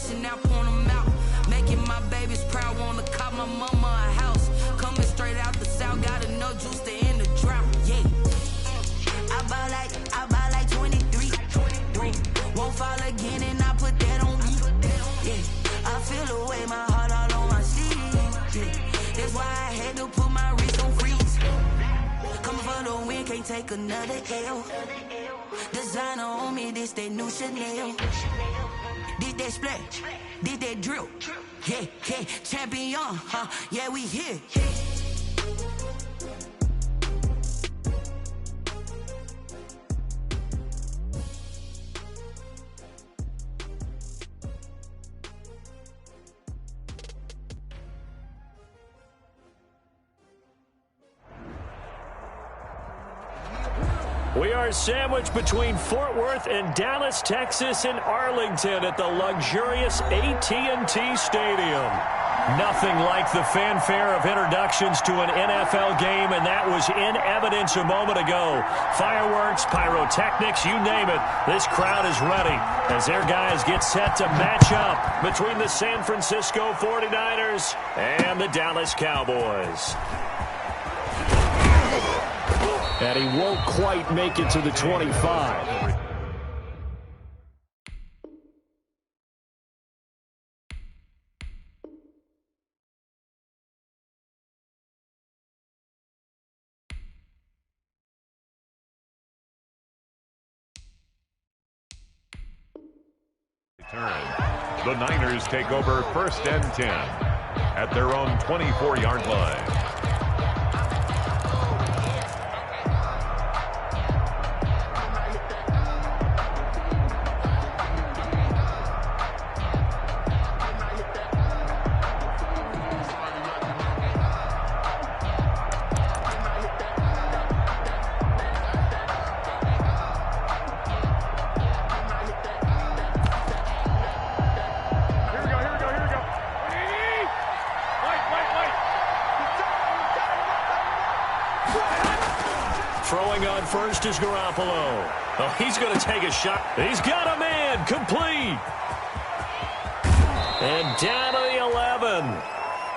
cash and now point them out. Making my babies proud, wanna cop my mama a house. Coming straight out the south, got enough juice to end the drought. Yeah. I buy like 23. Won't fall again and I put that on me. Yeah. I feel the way, my heart all on my sleeve. Yeah. That's why I had to put my wrist on freeze. Coming for the win, can't take another L. Designer on me, this that new Chanel. Did that splash, did that drill. Yeah, yeah, champion, huh? Yeah, we here. We are sandwiched between Fort Worth and Dallas, Texas, and Arlington at the luxurious AT&T Stadium. Nothing like the fanfare of introductions to an NFL game, and that was in evidence a moment ago. Fireworks, pyrotechnics, you name it. This crowd is ready as their guys get set to match up between the San Francisco 49ers and the Dallas Cowboys. And he won't quite make it to the 25. The Niners take over 1st and 10 at their own 24-yard line. Throwing on first is Garoppolo. Oh, he's going to take a shot. He's got a man. Complete. And down to the 11.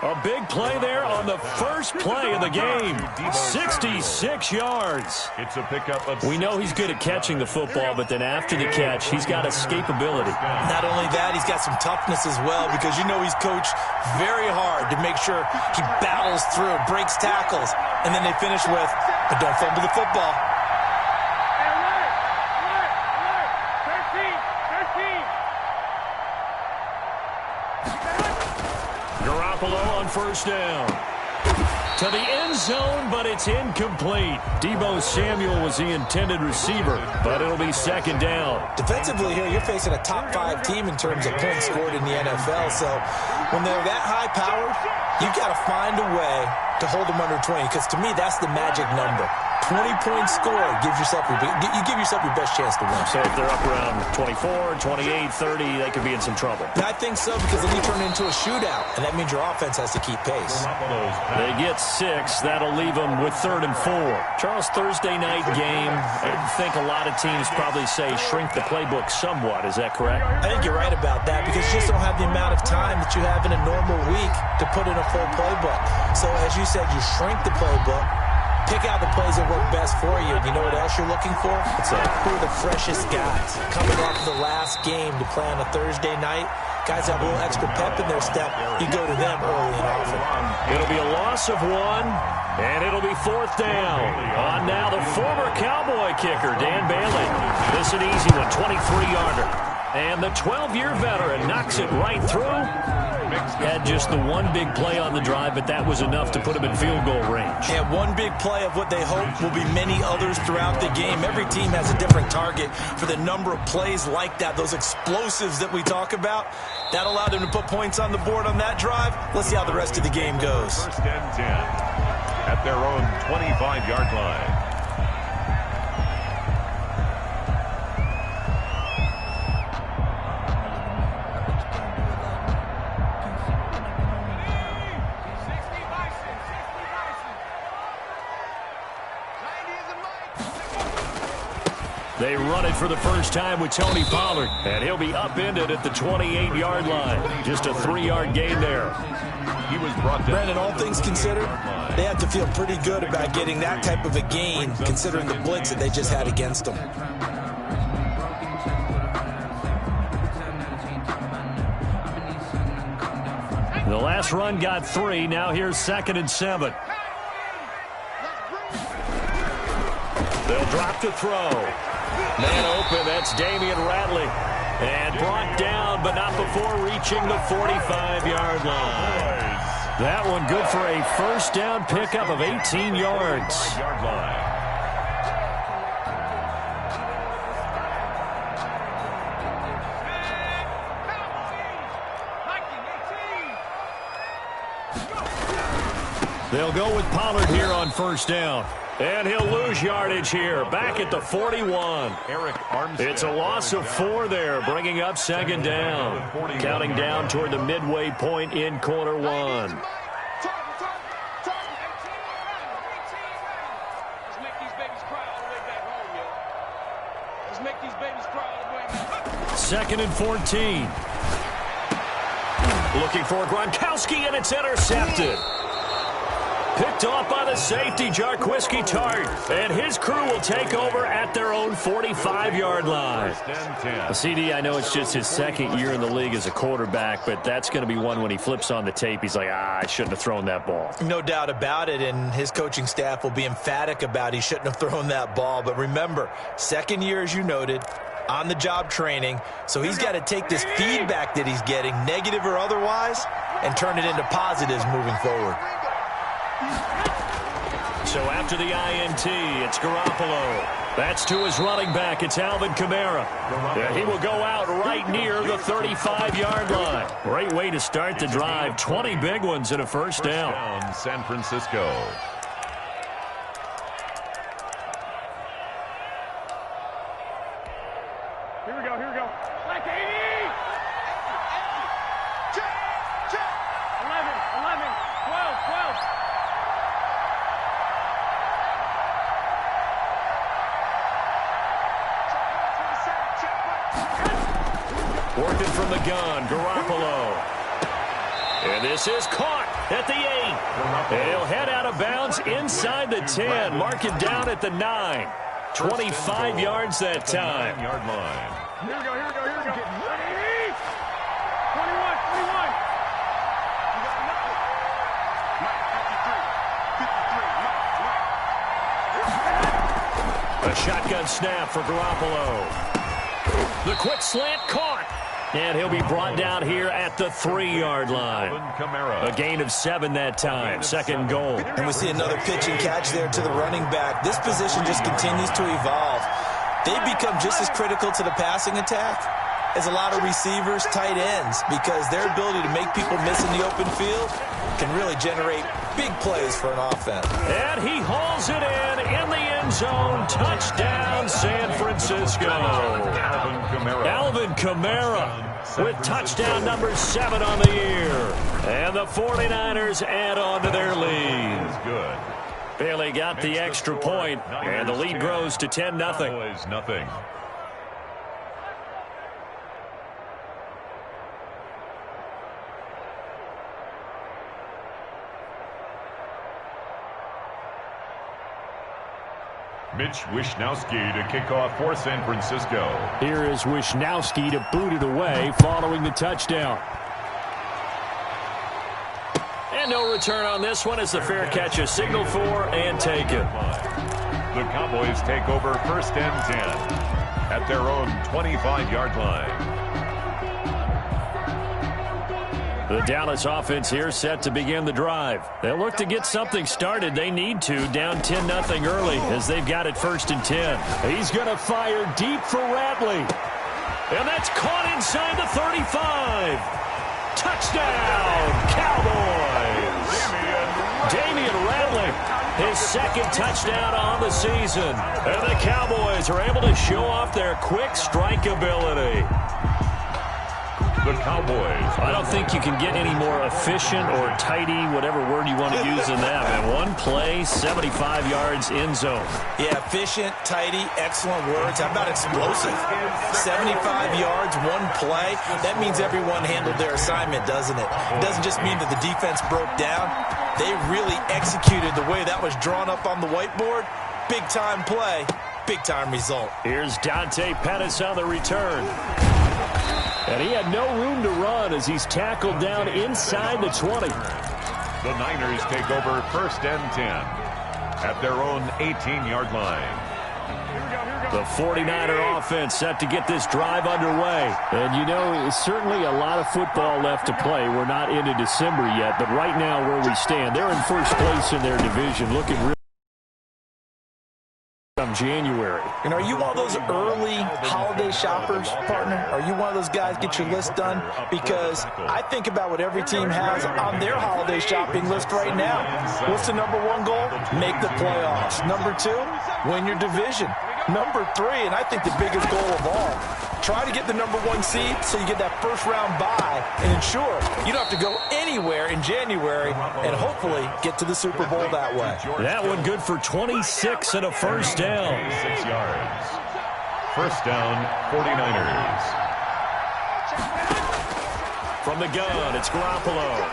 A big play there on the first play of the game. 66 yards. It's a pickup of... We know he's good at catching the football, but then after the catch, he's got escapability. Not only that, he's got some toughness as well, because you know he's coached very hard to make sure he battles through, breaks tackles, and then they finish with, but don't fumble the football. Garoppolo on first down. To the end zone, but it's incomplete. Deebo Samuel was the intended receiver, but it'll be second down. Defensively here, you're facing a top 5 team in terms of points scored in the NFL, so when they're that high-powered, you've got to find a way to hold them under 20, because to me, that's the magic number. 20-point score gives yourself you give yourself your best chance to win. So if they're up around 24, 28, 30, they could be in some trouble. I think so, because then you turn it into a shootout, and that means your offense has to keep pace. They get 6. That'll leave them with 3rd and 4. Charles, Thursday night game, I think a lot of teams probably say shrink the playbook somewhat. Is that correct? I think you're right about that, because you just don't have the amount of time that you have in a normal week to put in a full playbook. So as you said, you shrink the playbook, pick out the plays that work best for you. And you know what else you're looking for? Who are the freshest guys coming off the last game to play on a Thursday night? Guys have a little extra pep in their step. You go to them early and often. It'll be a loss of 1, and it'll be 4th down. On now the former Cowboy kicker, Dan Bailey. This is an easy one, 23-yarder. And the 12-year veteran knocks it right through. Had just the one big play on the drive, but that was enough to put him in field goal range. Yeah, one big play of what they hope will be many others throughout the game. Every team has a different target for the number of plays like that, those explosives that we talk about. That allowed them to put points on the board on that drive. Let's see how the rest of the game goes. 1st and 10 at their own 25-yard line. They run it for the first time with Tony Pollard, and he'll be upended at the 28-yard line. Just a 3-yard gain there. He was brought down. Brandon, all things considered, they have to feel pretty good about getting that type of a gain, considering the blitz that they just had against them. The last run got 3. Now here's 2nd and 7. They'll drop to throw. Man open, that's Damian Ratley. And brought down, but not before reaching the 45-yard line. That one good for a first down pickup of 18 yards. They'll go with Pollard here on first down. And he'll lose yardage here, back at the 41. It's a loss of 4 there, bringing up 2nd down. Counting down toward the midway point in quarter 1. Second and 14. Looking for Gronkowski, and it's intercepted. Picked off by the safety, Jarquiski Tart. And his crew will take over at their own 45-yard line. CD, I know it's just his 2nd year in the league as a quarterback, but that's going to be one when he flips on the tape. He's like, I shouldn't have thrown that ball. No doubt about it, and his coaching staff will be emphatic about he shouldn't have thrown that ball. But remember, 2nd year, as you noted, on-the-job training, so he's got to take this feedback that he's getting, negative or otherwise, and turn it into positives moving forward. So after the INT, it's Garoppolo. That's to his running back. It's Alvin Kamara. And he will go out right near the 35-yard line. Great way to start the drive. 20 big ones and a first down. San Francisco. Here we go. Like 80! 11, 12. Working from the gun, Garoppolo. And this is caught at the 8. And he'll head out of bounds inside the 10. Mark it down at the 9. 25 yards that time. Yard line. Here we go. Ready? 21. A shotgun snap for Garoppolo. The quick slant caught. And he'll be brought down here at the 3-yard line. A gain of 7 that time. 2nd goal. And we see another pitch and catch there to the running back. This position just continues to evolve. They've become just as critical to the passing attack as a lot of receivers, tight ends, because their ability to make people miss in the open field can really generate big plays for an offense. And he hauls it in the end zone. Touchdown, San Francisco. Alvin Kamara with touchdown number 7 on the year. And the 49ers add on to their lead. Good. Bailey got the extra point, and the lead grows to 10-0. Mitch Wishnowsky to kick off for San Francisco. Here is Wishnowsky to boot it away following the touchdown. And no return on this one as the fair catch is signaled for and taken. The Cowboys take over 1st and 10 at their own 25-yard line. The Dallas offense here set to begin the drive. They'll look to get something started. They need to, down 10-0 early as they've got it 1st and 10. He's going to fire deep for Ratley. And that's caught inside the 35. Touchdown, Cowboys. Damian Ratley, his 2nd touchdown on the season. And the Cowboys are able to show off their quick strike ability. The the Cowboys. I don't think you can get any more efficient or tidy, whatever word you want to use in that, man. One play, 75 yards in zone. Yeah, efficient, tidy, excellent words. How about explosive? 75 yards, one play. That means everyone handled their assignment, doesn't it? It doesn't just mean that the defense broke down. They really executed the way that was drawn up on the whiteboard. Big-time play, big-time result. Here's Dante Pettis on the return. And he had no room to run as he's tackled down inside the 20. The Niners take over 1st and 10 at their own 18-yard line. The 49er offense set to get this drive underway. And, you know, certainly a lot of football left to play. We're not into December yet, but right now where we stand, they're in first place in their division, looking really January. And are you one of those early holiday shoppers, partner? Are you one of those guys get your list done? Because I think about what every team has on their holiday shopping list right now. What's the number one goal? Make the playoffs. Number two, win your division. Number three, and I think the biggest goal of all, try to get the number one seed so you get that first round bye and ensure you don't have to go anywhere in January and hopefully get to the Super Bowl that way. That one good for 26 and a first down. 6 yards. First down, 49ers. From the gun, it's Garoppolo.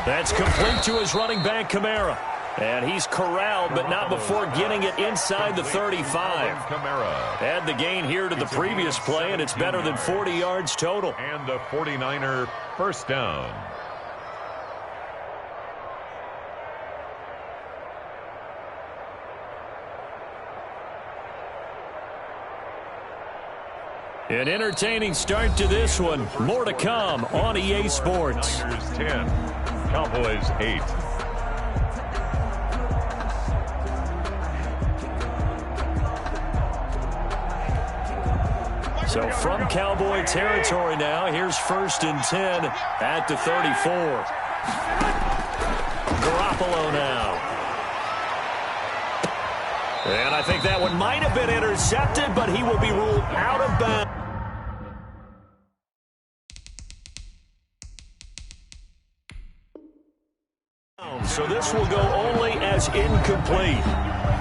That's complete to his running back, Kamara. And he's corralled, but not before getting it inside the 35. Add the gain here to the previous play, and it's better than 40 yards total. And a 49er first down. An entertaining start to this one. More to come on EA Sports. Niners 10, Cowboys 8. So from Cowboy territory now, here's 1st and 10 at the 34. Garoppolo now. And I think that one might have been intercepted, but he will be ruled out of bounds. So this will go only as incomplete.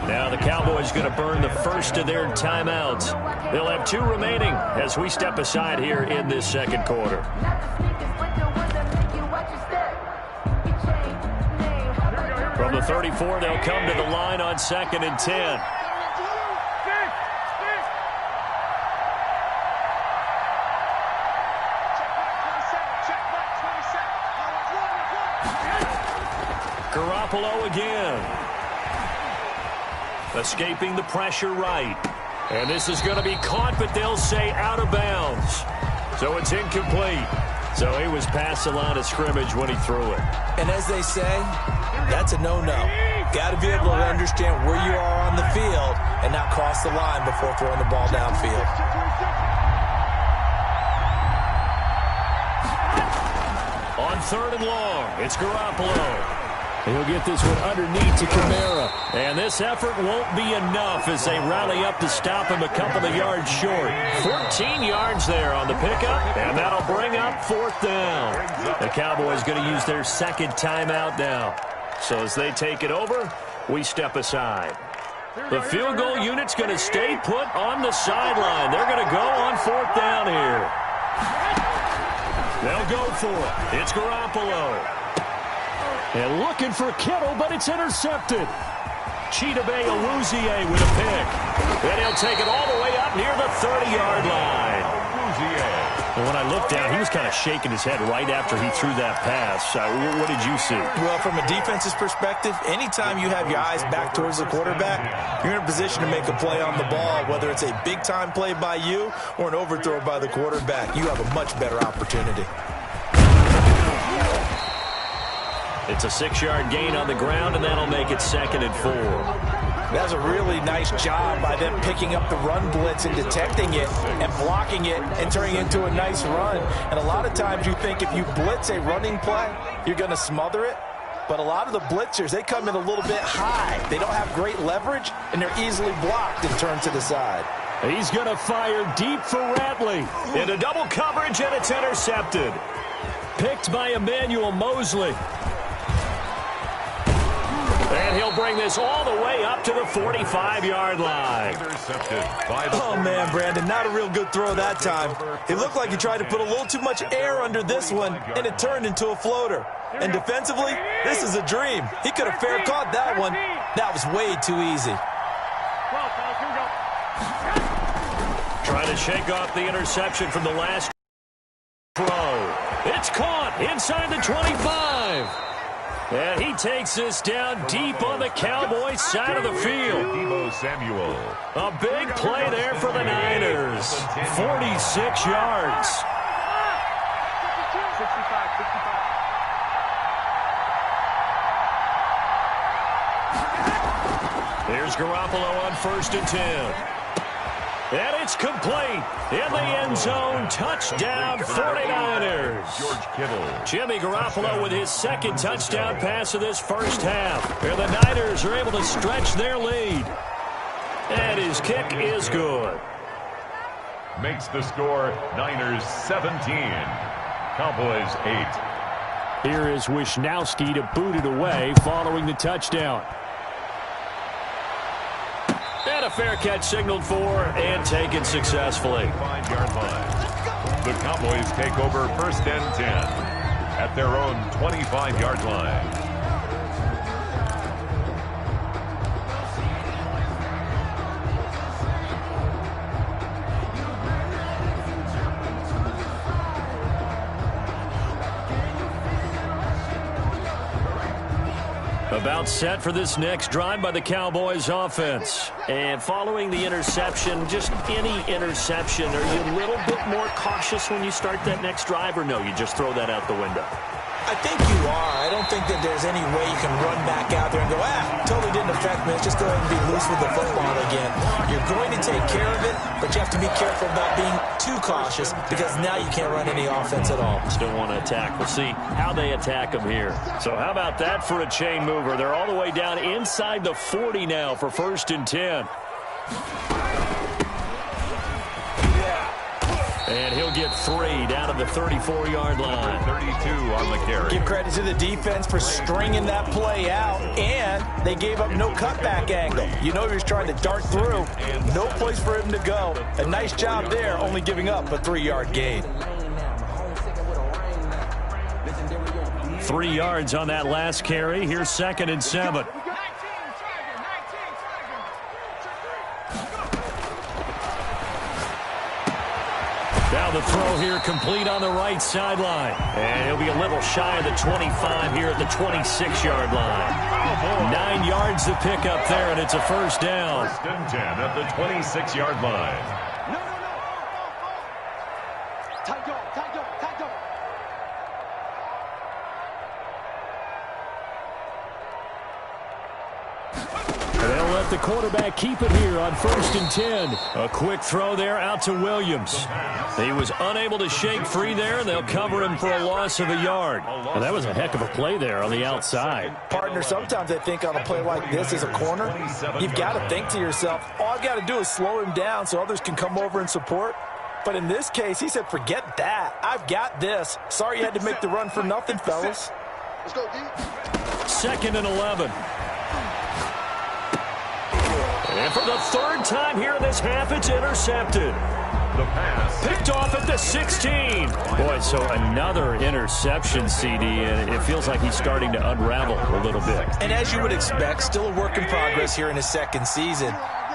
Now the Cowboys going to burn the first of their timeouts. They'll have 2 remaining as we step aside here in this second quarter. From the 34, they'll come to the line on 2nd and 10. Garoppolo again. Escaping the pressure right. And this is going to be caught, but they'll say out of bounds. So it's incomplete. So he was past the line of scrimmage when he threw it. And as they say, that's a no-no. Got to be able to understand where you are on the field and not cross the line before throwing the ball downfield. On 3rd and long, it's Garoppolo. He'll get this one underneath to Kamara. And this effort won't be enough as they rally up to stop him a couple of yards short. 14 yards there on the pickup, and that'll bring up 4th down. The Cowboys going to use their 2nd timeout now. So as they take it over, we step aside. The field goal unit's going to stay put on the sideline. They're going to go on 4th down here. They'll go for it. It's Garoppolo. And looking for Kittle, but it's intercepted. Chidobe Awuzie with a pick. And he'll take it all the way up near the 30-yard line. And when I looked down, he was kind of shaking his head right after he threw that pass. What did you see? Well, from a defense's perspective, anytime you have your eyes back towards the quarterback, you're in a position to make a play on the ball, whether it's a big-time play by you or an overthrow by the quarterback. You have a much better opportunity. It's a 6-yard gain on the ground, and that'll make it 2nd and 4. That's a really nice job by them picking up the run blitz and detecting it and blocking it and turning it into a nice run. And a lot of times you think if you blitz a running play, you're going to smother it. But a lot of the blitzers, they come in a little bit high. They don't have great leverage, and they're easily blocked and turned to the side. He's going to fire deep for Ratley. Into double coverage, and it's intercepted. Picked by Emmanuel Mosley. And he'll bring this all the way up to the 45-yard line. Oh, man, Brandon, not a real good throw that time. It looked like he tried to put a little too much air under this one, and it turned into a floater. And defensively, this is a dream. He could have fair caught that one. That was way too easy. Trying to shake off the interception from the last throw. It's caught inside the 25. And he takes this down deep on the Cowboys side of the field. Samuel. A big play there for the Niners. 46 yards. 65. Here's Garoppolo on 1st and 10. And it's complete. In the end zone, touchdown 49ers. George Kittle. Jimmy Garoppolo with his second touchdown pass of this first half. And the Niners are able to stretch their lead. And his kick is good. Makes the score Niners 17. Cowboys 8. Here is Wisnowski to boot it away following the touchdown. And a fair catch signaled for and taken successfully. 5-yard line. The Cowboys take over 1st and 10 at their own 25-yard line. About set for this next drive by the Cowboys offense. And following the interception, just any interception, are you a little bit more cautious when you start that next drive, or no, you just throw that out the window? I think you are. I don't think that there's any way you can run back out there and go, totally didn't affect me. Let's just go ahead and be loose with the football again. You're going to take care of it, but you have to be careful about being too cautious because now you can't run any offense at all. Still want to attack. We'll see how they attack them here. So how about that for a chain mover? They're all the way down inside the 40 now for 1st and 10. And he'll get 3 down to the 34-yard line. 32 on the carry. Give credit to the defense for stringing that play out, and they gave up no cutback angle. You know he was trying to dart through. No place for him to go. A nice job there, only giving up a 3-yard gain. 3 yards on that last carry. Here's 2nd and 7. Now the throw here complete on the right sideline. And he'll be a little shy of the 25 here at the 26-yard line. 9 yards to pick up there, and it's a first down. 1st and 10 at the 26-yard line. They'll let the quarterback keep it here on 1st and 10. A quick throw there out to Williams. He was unable to shake free there, and they'll cover him for a loss of a yard. And that was a heck of a play there on the outside. Partner, sometimes I think on a play like this as a corner, you've got to think to yourself, all I've got to do is slow him down so others can come over and support. But in this case, he said, forget that. I've got this. Sorry you had to make the run for nothing, fellas. Let's go, D. 2nd and 11. And for the 3rd time here in this half, it's intercepted. The pass. Picked off at the 16. Boy, so another interception, CD, and it feels like he's starting to unravel a little bit. And as you would expect, still a work in progress here in his 2nd season.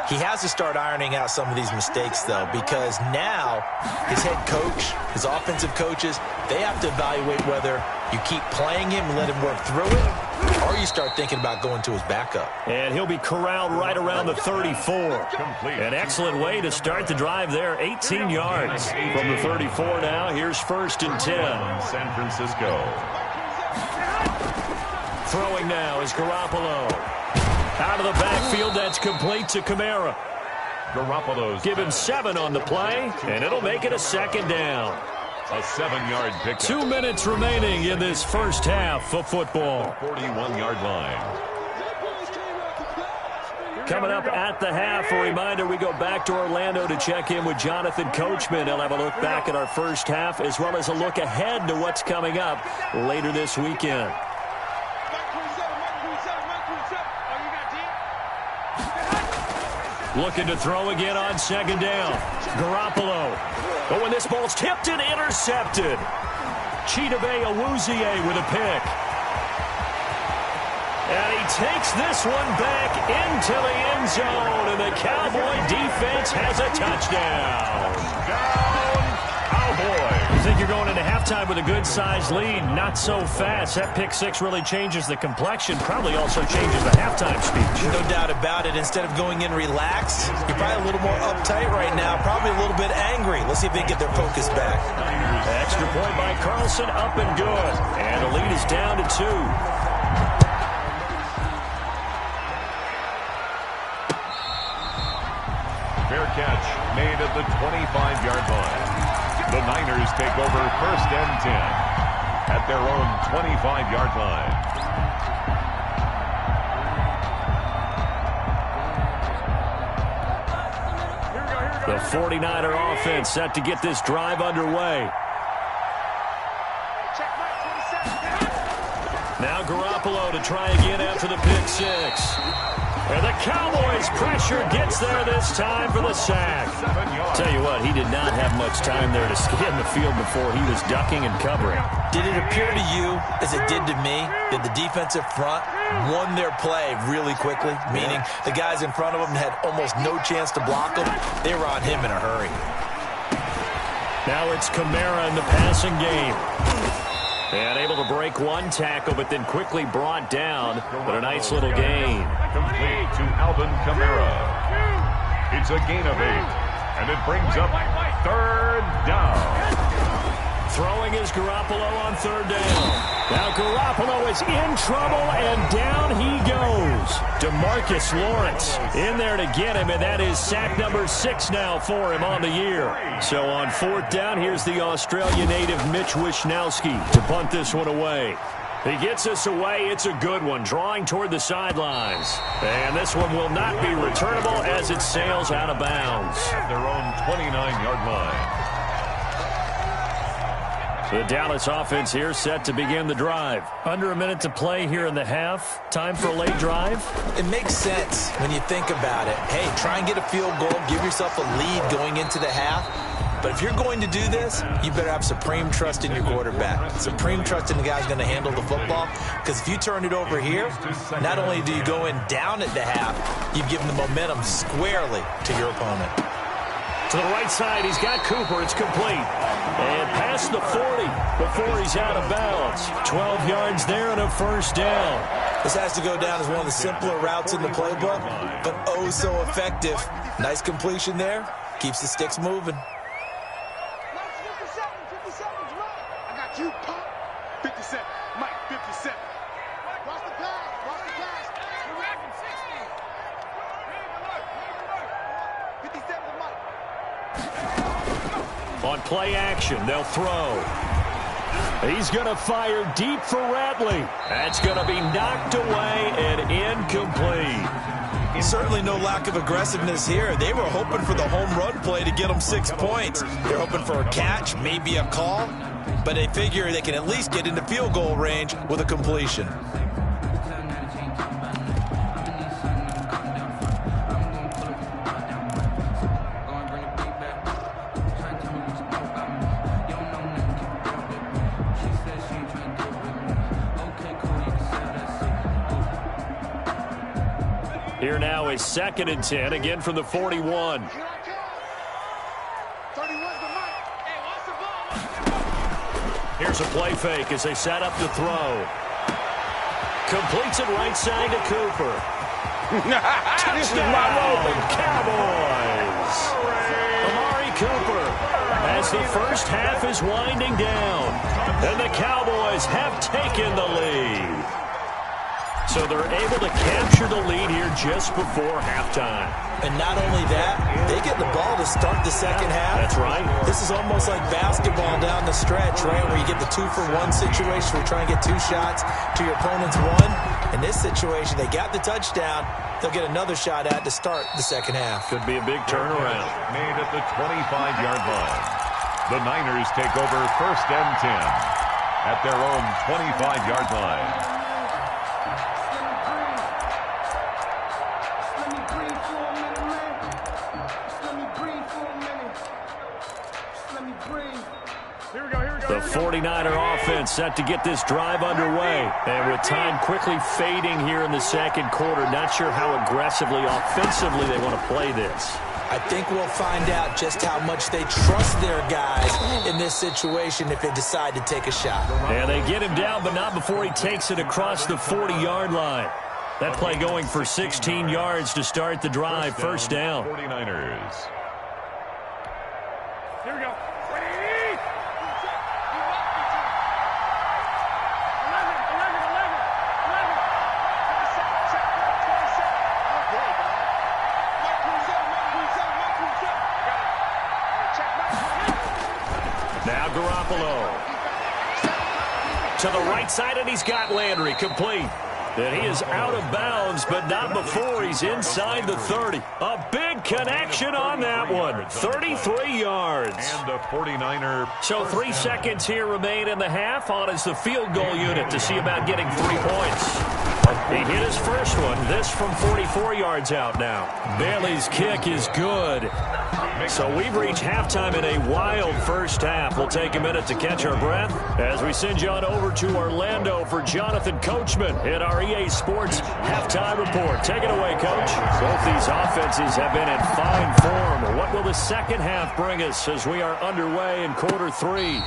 He has to start ironing out some of these mistakes, though, because now his head coach, his offensive coaches, they have to evaluate whether you keep playing him and let him work through it, or you start thinking about going to his backup. And he'll be corralled right around the 34. An excellent way to start the drive there, 18 yards. From the 34 now, here's 1st and 10. San Francisco. Throwing now is Garoppolo. Out of the backfield, that's complete to Kamara. Garoppolo's Give him 7 on the play, and it'll make it a 2nd down. a 7-yard pickup. 2 minutes remaining in this first half of football. 41-yard line. Coming up at the half, a reminder, we go back to Orlando to check in with Jonathan Coachman. He'll have a look back at our first half as well as a look ahead to what's coming up later this weekend. Looking to throw again on second down. Garoppolo. But when this ball's tipped and intercepted. Chidobe Awuzie with a pick. And he takes this one back into the end zone. And the Cowboy defense has a touchdown. Down, Cowboys. You think you're going into halftime with a good-sized lead. Not so fast. That pick six really changes the complexion. Probably also changes the halftime speech. No doubt about it. Instead of going in relaxed, you're probably a little more uptight right now. Probably a little bit angry. Let's see if they can get their focus back. Extra point by Carlson, up and good. And the lead is down to 2. Fair catch made at the 25-yard line. The Niners take over first and 10 at their own 25-yard line. The 49er offense set to get this drive underway. Now Garoppolo to try again after the pick six. And the Cowboys pressure gets there this time for the sack. Tell you what, he did not have much time there to scan the field before he was ducking and covering. Did it appear to you, as it did to me, that the defensive front won their play really quickly? Meaning the guys in front of them had almost no chance to block them. They were on him in a hurry. Now it's Kamara in the passing game. And able to break one tackle, but then quickly brought down. But a nice little gain. Complete to Alvin Kamara. It's a gain of 8. And it brings up third down. Throwing is Garoppolo on third down. Now Garoppolo is in trouble, and down he goes. DeMarcus Lawrence in there to get him, and that is sack number 6 now for him on the year. So on fourth down, here's the Australian native Mitch Wishnowsky to punt this one away. He gets us away. It's a good one, drawing toward the sidelines. And this one will not be returnable as it sails out of bounds. At their own 29-yard line. The Dallas offense here set to begin the drive. Under a minute to play here in the half. Time for a late drive. It makes sense when you think about it. Hey, try and get a field goal. Give yourself a lead going into the half. But if you're going to do this, you better have supreme trust in your quarterback. Supreme trust in the guy who's going to handle the football. Because if you turn it over here, not only do you go in down at the half, you've given the momentum squarely to your opponent. To the right side, he's got Cooper. It's complete. And past the 40 before he's out of bounds. 12 yards there and a first down. This has to go down as one of the simpler routes in the playbook, but oh so effective. Nice completion there. Keeps the sticks moving. 57, I got you, Pop. 57, Mike, 57. Watch the pass, watch the pass. You're racking 60. 57 to Mike. On play action, they'll throw. He's going to fire deep for Ratley. That's going to be knocked away and incomplete. Certainly no lack of aggressiveness here. They were hoping for the home run play to get them 6 points. They're hoping for a catch, maybe a call, but they figure they can at least get into field goal range with a completion. Here now is 2nd and 10, again from the 41. Here's a play fake as they set up to throw. Completes it right side to Cooper. Touchdown, Cowboys! Amari Cooper as the first half is winding down. And the Cowboys have taken the lead. So they're able to capture the lead here just before halftime. And not only that, they get the ball to start the second half. That's right. This is almost like basketball down the stretch, right, where you get the 2-for-1 situation where you're trying to get 2 shots to your opponent's 1. In this situation, they got the touchdown. They'll get another shot at to start the second half. Could be a big turnaround. Made at the 25-yard line. The Niners take over 1st and 10 at their own 25-yard line. The 49er offense set to get this drive underway. And with time quickly fading here in the second quarter, not sure how aggressively, offensively they want to play this. I think we'll find out just how much they trust their guys in this situation if they decide to take a shot. And they get him down, but not before he takes it across the 40-yard line. That play going for 16 yards to start the drive. First down. 49ers. Here we go. Now Garoppolo. To the right side, and he's got Landry complete. And he is out of bounds, but not before he's inside the 30. A big connection on that one. 33 yards. And the 49er. So 3 seconds here remain in the half. On is the field goal unit to see about getting 3 points. He hit his first one. This from 44 yards out now. Bailey's kick is good. So we've reached halftime in a wild first half. We'll take a minute to catch our breath as we send you on over to Orlando for Jonathan Coachman in our EA Sports Halftime Report. Take it away, Coach. Both these offenses have been in fine form. What will the second half bring us as we are underway in quarter 3?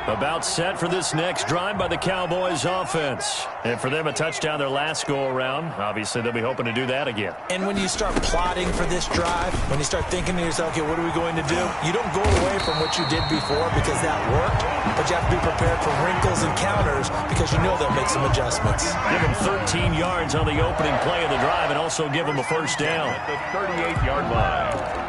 About set for this next drive by the Cowboys offense. And for them, a touchdown their last go-around. Obviously, they'll be hoping to do that again. And when you start plotting for this drive, when you start thinking to yourself, okay, what are we going to do? You don't go away from what you did before because that worked, but you have to be prepared for wrinkles and counters because you know they'll make some adjustments. Give them 13 yards on the opening play of the drive and also give them a first down. At the 38-yard line.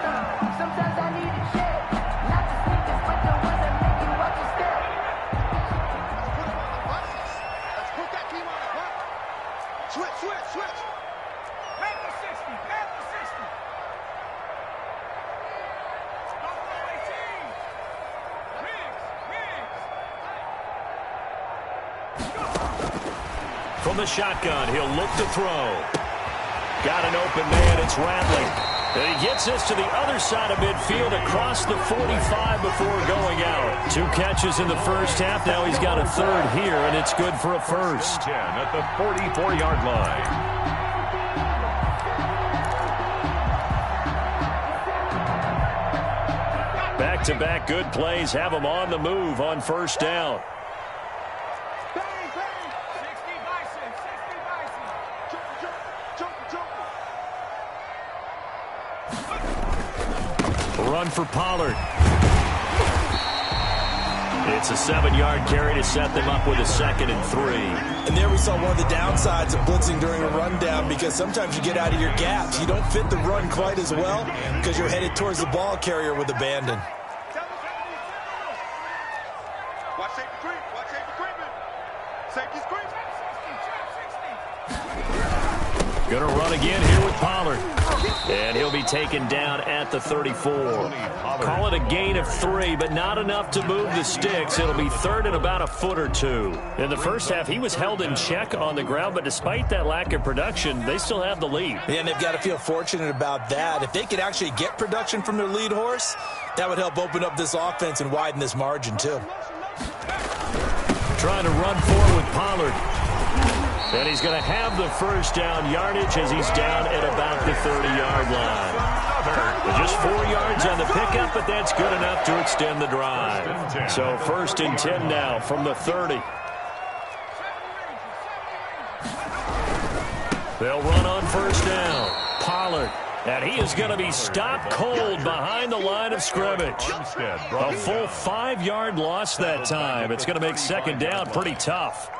From the shotgun, he'll look to throw. Got an open man, it's Rattling. And he gets this to the other side of midfield across the 45 before going out. 2 catches in the first half. Now he's got a third here, and it's good for a first. 10 at the 44-yard line. Back-to-back good plays have him on the move on first down. Run for Pollard. It's a 7-yard carry to set them up with a 2nd and 3. And there we saw one of the downsides of blitzing during a rundown because sometimes you get out of your gaps. You don't fit the run quite as well because you're headed towards the ball carrier with abandon. Watch safety creep. Watch safety creeping. Safety's creeping. Going to run again here with Pollard. And he'll be taken down at the 34. Call it a gain of 3, but not enough to move the sticks. It'll be third and about a foot or 2. In the first half, he was held in check on the ground, but despite that lack of production, they still have the lead. And they've got to feel fortunate about that. If they could actually get production from their lead horse, that would help open up this offense and widen this margin, too. Trying to run forward with Pollard. And he's going to have the first down yardage as he's down at about the 30-yard line. Just 4 yards on the pickup, but that's good enough to extend the drive. So 1st and 10 now from the 30. They'll run on first down. Pollard And he is going to be stopped cold behind the line of scrimmage. A full 5-yard loss that time. It's going to make second down pretty tough.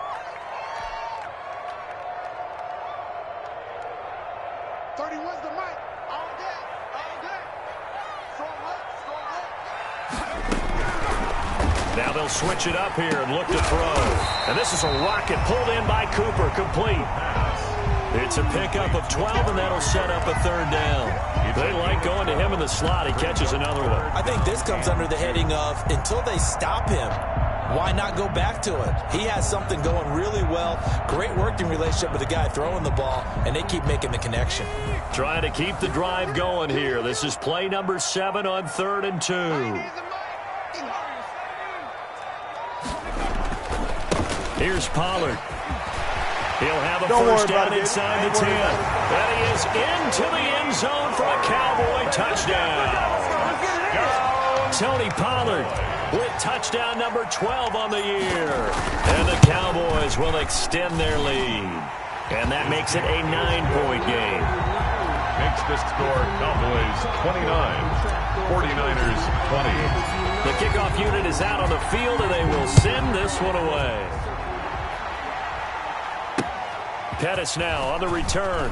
Now they'll switch it up here and look to throw. And this is a rocket pulled in by Cooper, complete. It's a pickup of 12, and that'll set up a third down. They like going to him in the slot. He catches another one. I think this comes under the heading of until they stop him, why not go back to it? He has something going really well. Great working relationship with the guy throwing the ball, and they keep making the connection. Trying to keep the drive going here. This is play number 7 on 3rd and 2. Here's Pollard. He'll have a first down inside the 10. And he is into the end zone for a Cowboy touchdown. Tony Pollard with touchdown number 12 on the year. And the Cowboys will extend their lead. And that makes it a 9-point game. Makes the score Cowboys 29, 49ers 20. The kickoff unit is out on the field, and they will send this one away. Pettis now on the return.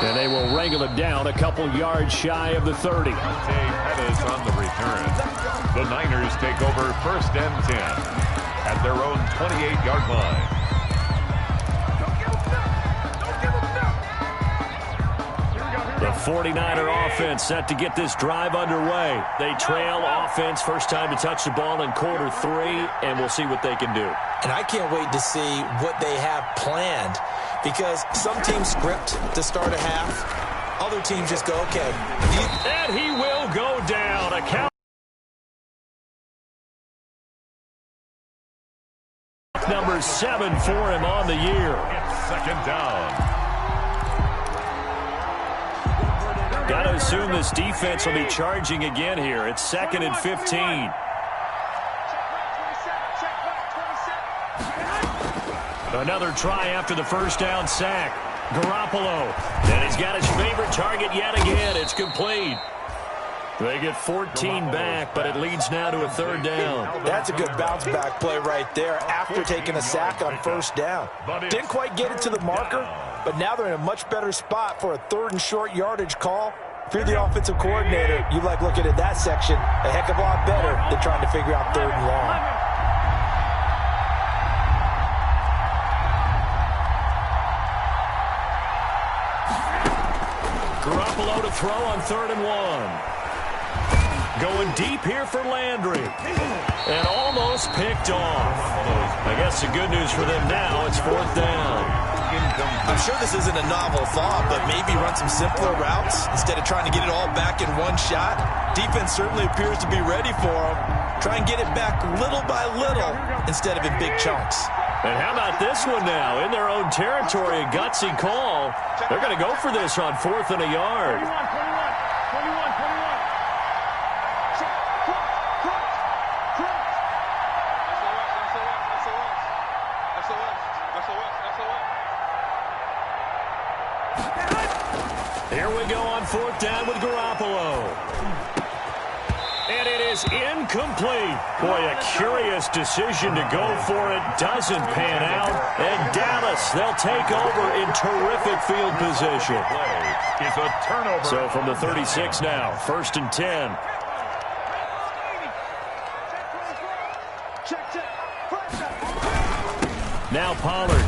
And they will wrangle it down a couple yards shy of the 30. Pettis on the return. The Niners take over 1st and 10 at their own 28-yard line. The 49er offense set to get this drive underway. They trail offense first time to touch the ball in quarter 3, and we'll see what they can do. And I can't wait to see what they have planned, because some teams script to start a half. Other teams just go, okay. And he will go down. A count number 7 for him on the year. It's second down. Got to assume this defense will be charging again here. It's 2nd and 15. Another try after the first down sack. Garoppolo. And he's got his favorite target yet again. It's complete. They get 14 back, but it leads now to a 3rd down. That's a good bounce back play right there after taking a sack on first down. Didn't quite get it to the marker, but now they're in a much better spot for a 3rd and short yardage call. If you're the offensive coordinator, you like looking at that section a heck of a lot better than trying to figure out 3rd and long. Garoppolo to throw on 3rd and 1. Going deep here for Landry. And almost picked off. I guess the good news for them now, it's 4th down. I'm sure this isn't a novel thought, but maybe run some simpler routes instead of trying to get it all back in one shot. Defense certainly appears to be ready for them. Try and get it back little by little instead of in big chunks. And how about this one now? In their own territory, a gutsy call. They're going to go for this on 4th and a yard. 21. Here we go on 4th down with Garoppolo. And it is incomplete. Boy, a curious decision to go for it. Doesn't pan out. And Dallas, they'll take over in terrific field position. It's a turnover. So from the 36 now, 1st and 10. Now Pollard.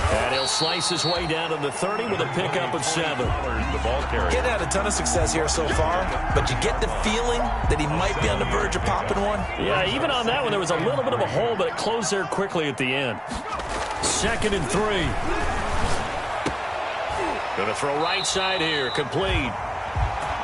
And he'll slice his way down to the 30 with a pickup of 7. The ball carrier. Getting had a ton of success here so far, but you get the feeling that he might be on the verge of popping one. Yeah, even on that one, there was a little bit of a hole, but it closed there quickly at the end. 2nd and 3. Going to throw right side here, complete.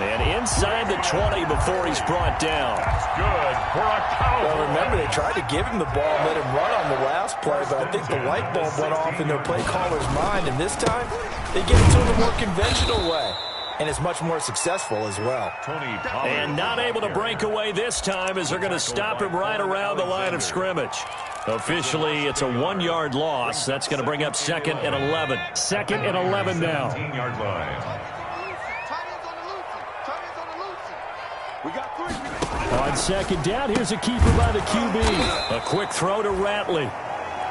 And inside the 20 before he's brought down. That's good for a Cowboy. Well, remember, they tried to give him the ball and let him run on the last play, but I think the light bulb went off in their play caller's mind, and this time they get it to him the more conventional way, and it's much more successful as well. And not able to break away this time as they're going to stop him right around the line of scrimmage. Officially, it's a 1-yard loss. That's going to bring up 2nd and 11. 2nd and 11 now. 17-yard line. On 2nd down, here's a keeper by the QB. A quick throw to Ratley.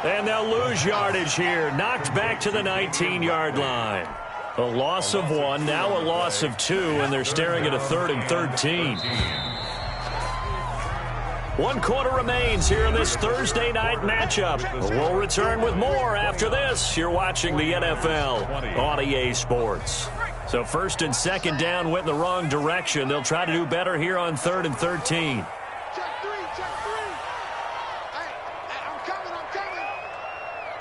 And they'll lose yardage here. Knocked back to the 19-yard line. A loss of 1, now a loss of 2, and they're staring at a 3rd and 13. 1 quarter remains here in this Thursday night matchup. We'll return with more after this. You're watching the NFL on EA Sports. So 1st and 2nd down went in the wrong direction. They'll try to do better here on 3rd and 13. Check three. Hey, I'm coming.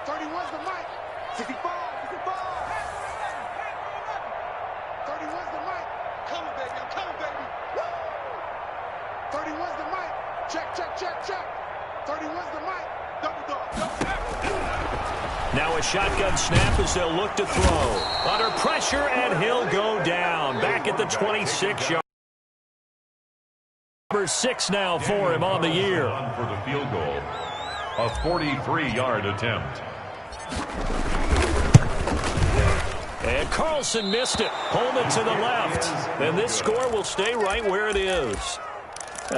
31's the mic. 65. 31's the mic. Coming, baby. I'm coming, baby. Woo! 31's the mic. Check. 31's the mic. Double dog. Now a shotgun snap as they'll look to throw. Under pressure, and he'll go down. Back at the 26-yard. Number 6 now for him on the year. For the field goal. A 43-yard attempt. And Carlson missed it. Holman to the left. And this score will stay right where it is.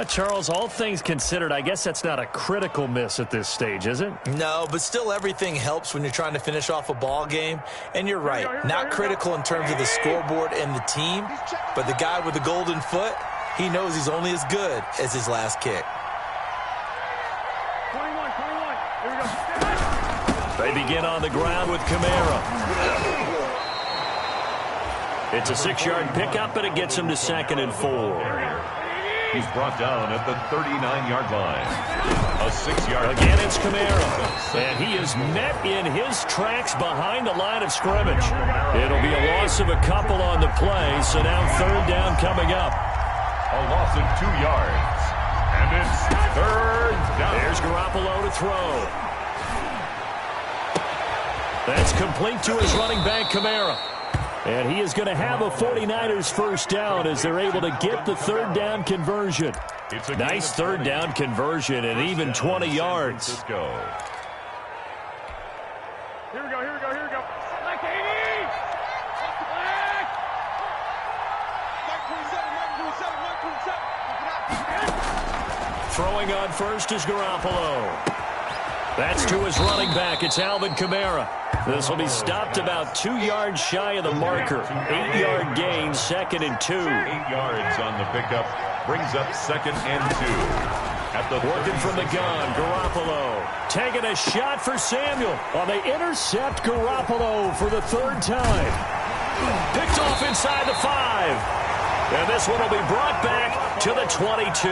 Charles, all things considered, I guess that's not a critical miss at this stage, is it? No, but still everything helps when you're trying to finish off a ball game. And you're right, not critical in terms of the scoreboard and the team, but the guy with the golden foot, he knows he's only as good as his last kick. 21. Here we go. They begin on the ground with Kamara. It's a 6-yard pickup, and it gets him to 2nd and 4. He's brought down at the 39-yard line. A 6-yard. Again, it's Kamara. And he is met in his tracks behind the line of scrimmage. It'll be a loss of a couple on the play, so now 3rd down coming up. A loss of 2 yards. And it's 3rd down. There's Garoppolo to throw. That's complete to his running back, Kamara. And he is going to have a 49ers first down as they're able to get the 3rd down conversion. Nice 3rd down conversion and even 20 yards. Here we go. Like 80! Throwing on first is Garoppolo. That's to his running back. It's Alvin Kamara. This will be stopped about 2 yards shy of the marker. 8-yard gain, 2nd and 2. 8 yards on the pickup. Brings up 2nd and 2. Working from the gun, Garoppolo. Taking a shot for Samuel. Well, they intercept Garoppolo for the 3rd time. Picked off inside the 5. And this one will be brought back to the 22.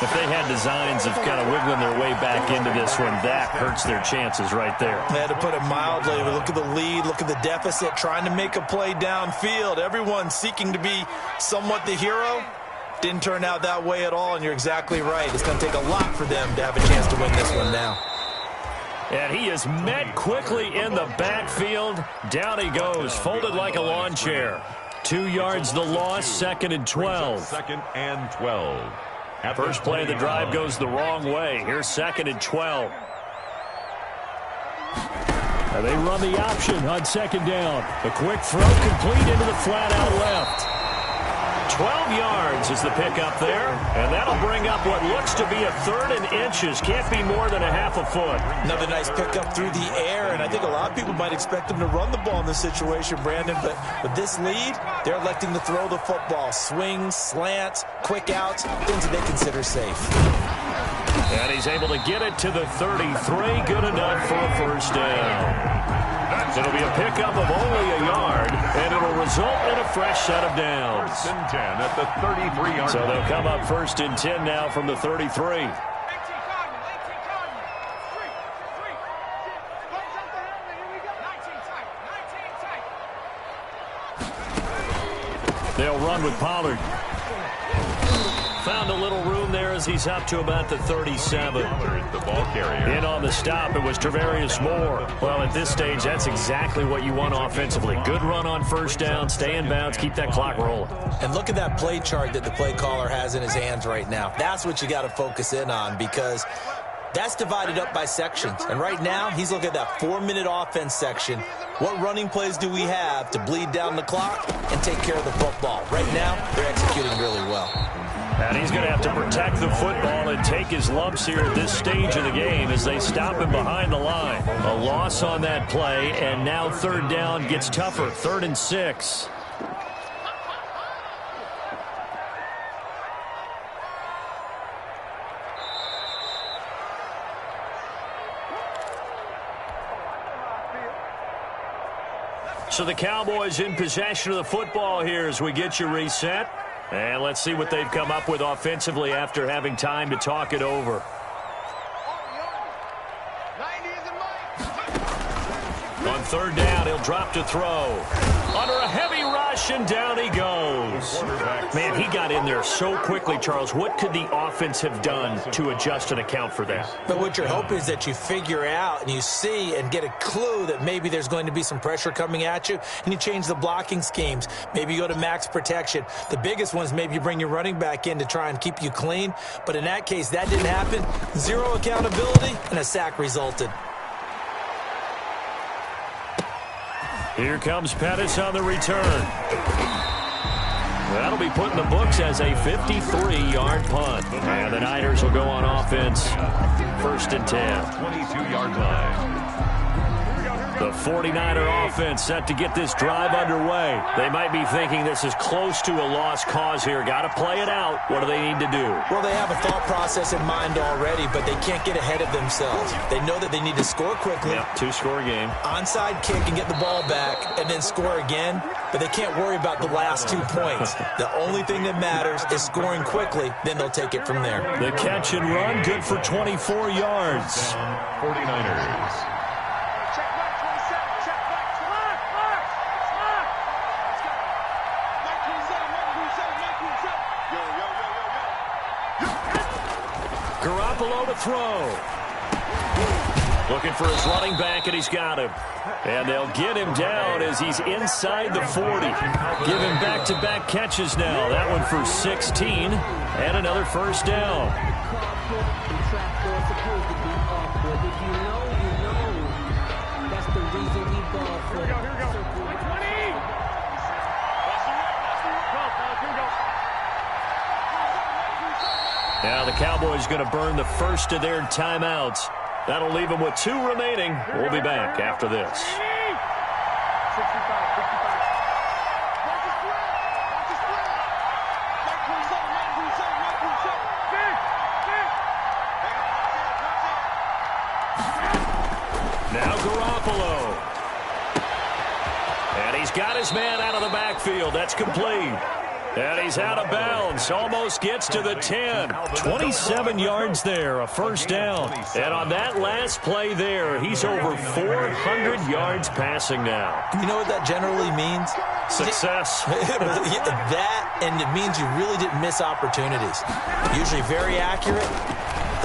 If they had designs of kind of wiggling their way back into this one, that hurts their chances right there. To put it mildly, look at the lead, look at the deficit, trying to make a play downfield. Everyone seeking to be somewhat the hero. Didn't turn out that way at all, and you're exactly right. It's going to take a lot for them to have a chance to win this one now. And he is met quickly in the backfield. Down he goes, folded like a lawn chair. 2 yards the loss, 2nd and 12. 2nd and 12. First play of the drive goes the wrong way. Here's 2nd and 12. And they run the option on 2nd down. The quick throw complete into the flat out left. 12 yards is the pickup there. And that'll bring up what looks to be a 3rd and inches. Can't be more than a half a foot. Another nice pickup through the air, and I think a lot of people might expect them to run the ball in this situation, Brandon, but with this lead, they're electing to throw the football. Swings, slants, quick outs, things that they consider safe. And he's able to get it to the 33. Good enough for a first down. It'll be a pickup of only a yard, and it'll result in a fresh set of downs. 1st and 10 at the 33-yard So line. they'll come up 1st and 10 now from the 33. They'll run with Pollard. Found a little room there as he's up to about the 37. The ball carrier. In on the stop, it was Travarius Moore. Well, at this stage, that's exactly what you want offensively. Good run on first down, stay in bounds, keep that clock rolling. And look at that play chart that the play caller has in his hands right now. That's what you got to focus in on, because That's divided up by sections. And right now, he's looking at that 4-minute offense section. What running plays do we have to bleed down the clock and take care of the football? Right now, they're executing really well. And he's going to have to protect the football and take his lumps here at this stage of the game as they stop him behind the line. A loss on that play, and now third down gets tougher. 3rd and 6. So the Cowboys in possession of the football here as we get you reset. And let's see what they've come up with offensively after having time to talk it over. On 3rd down, he'll drop to throw. Under a heavy rush, and down he goes. Man, he got in there so quickly, Charles. What could the offense have done to adjust and account for that? But what you're hoping is that you figure out and you see and get a clue that maybe there's going to be some pressure coming at you, and you change the blocking schemes. Maybe you go to max protection. The biggest one is maybe you bring your running back in to try and keep you clean. But in that case, that didn't happen. 0 accountability, and a sack resulted. Here comes Pettis on the return. That'll be put in the books as a 53-yard punt. And the Niners will go on offense. 1st and 10. 22-yard line. The 49er offense set to get this drive underway. They might be thinking this is close to a lost cause here. Got to play it out. What do they need to do? Well, they have a thought process in mind already, but they can't get ahead of themselves. They know that they need to score quickly. Yep, 2-score game. Onside kick and get the ball back and then score again, but they can't worry about the last 2 points. The only thing that matters is scoring quickly, then they'll take it from there. The catch and run, good for 24 yards. 49ers. Garoppolo to throw. Looking for his running back, and he's got him. And they'll get him down as he's inside the 40. Give him back-to-back catches now. That one for 16 and another 1st down. Now the Cowboys going to burn the first of their timeouts. That'll leave them with 2 remaining. We'll be back after this. Now Garoppolo. And he's got his man out of the backfield. That's complete. And he's out of bounds. Almost gets to the 10. 27 yards there, a 1st down. And on that last play there, he's over 400 yards passing now. You know what that generally means? Success. That, and it means you really didn't miss opportunities. Usually very accurate.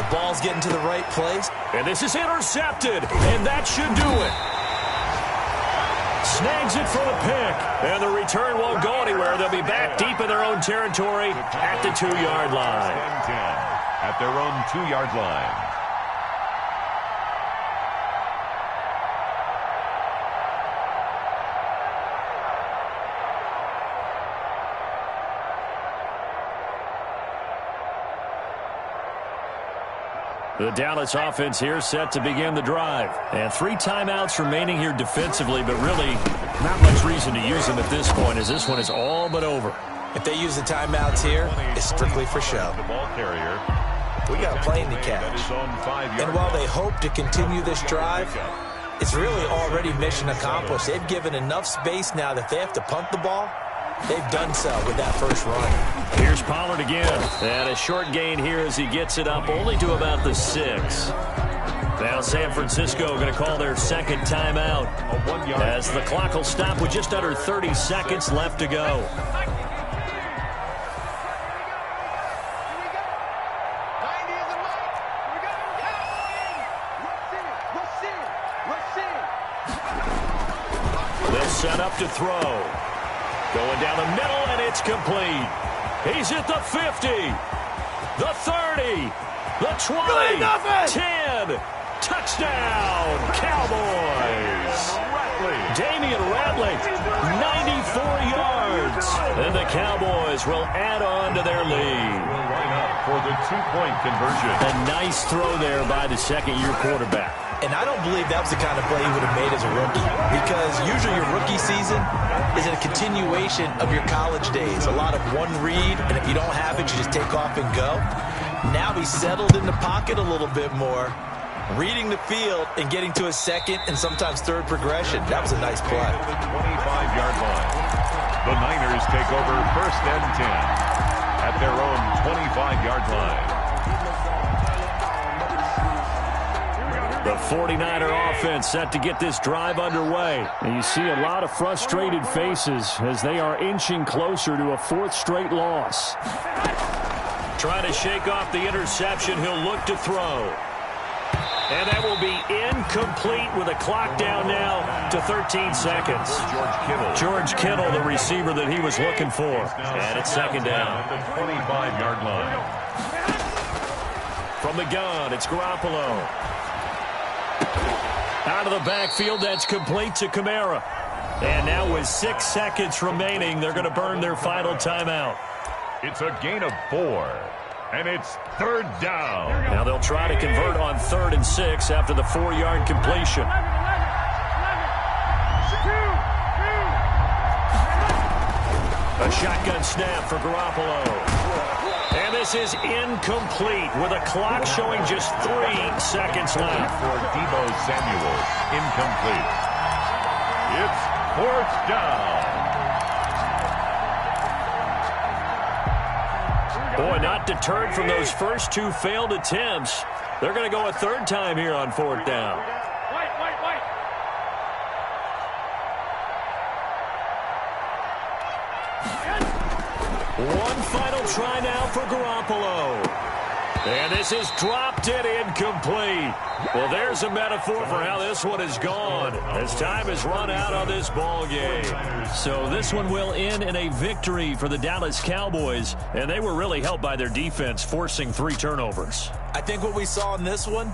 The ball's getting to the right place. And this is intercepted, and that should do it. Snags it for the pick, and the return won't go anywhere. They'll be back deep in their own territory at the 2-yard line. At their own 2-yard line. The Dallas offense here set to begin the drive. And 3 timeouts remaining here defensively, but really not much reason to use them at this point, as this one is all but over. If they use the timeouts here, it's strictly for show. The ball carrier. We got a plane to catch. And while they hope to continue this drive, it's really already mission accomplished. They've given enough space now that if they have to punt the ball, they've done so with that first run. Here's Pollard again. And a short gain here as he gets it up only to about the 6. Now San Francisco going to call their 2nd timeout as the clock will stop with just under 30 seconds left to go. They'll set up to throw. Going down the middle, and it's complete. He's at the 50, the 30, The 20. 10. Touchdown, Cowboys. Damian Ratley, 94 yards. And the Cowboys will add on to their lead. Will line up for the two-point conversion. A nice throw there by the second-year quarterback. And I don't believe that was the kind of play he would have made as a rookie, because usually your rookie season is a continuation of your college days. A lot of one read, and if you don't have it, you just take off and go. Now he's settled in the pocket a little bit more, reading the field and getting to a second and sometimes third progression. That was a nice play. The 25-yard line. The Niners take over 1st and 10 at their own 25-yard line. The 49er offense set to get this drive underway. And you see a lot of frustrated faces as they are inching closer to a 4th straight loss. Trying to shake off the interception, he'll look to throw. And that will be incomplete with a clock down now to 13 seconds. George Kittle, the receiver that he was looking for. And it's second down. At the 25-yard line. From the gun, it's Garoppolo. Out of the backfield, that's complete to Kamara. And now with 6 seconds remaining, they're going to burn their final timeout. It's a gain of 4, and it's 3rd down. Now they'll try to convert on 3rd and 6 after the 4-yard completion. A shotgun snap for Garoppolo. And this is incomplete with a clock showing just 3 seconds left. For Deebo Samuel, incomplete. It's 4th down. Boy, not deterred from those first 2 failed attempts. They're going to go a 3rd time here on 4th down. One final try now for Garoppolo. And this is dropped it incomplete. Well, there's a metaphor for how this one is gone as time has run out on this ball game. So this one will end in a victory for the Dallas Cowboys, and they were really helped by their defense forcing 3 turnovers. I think what we saw in this one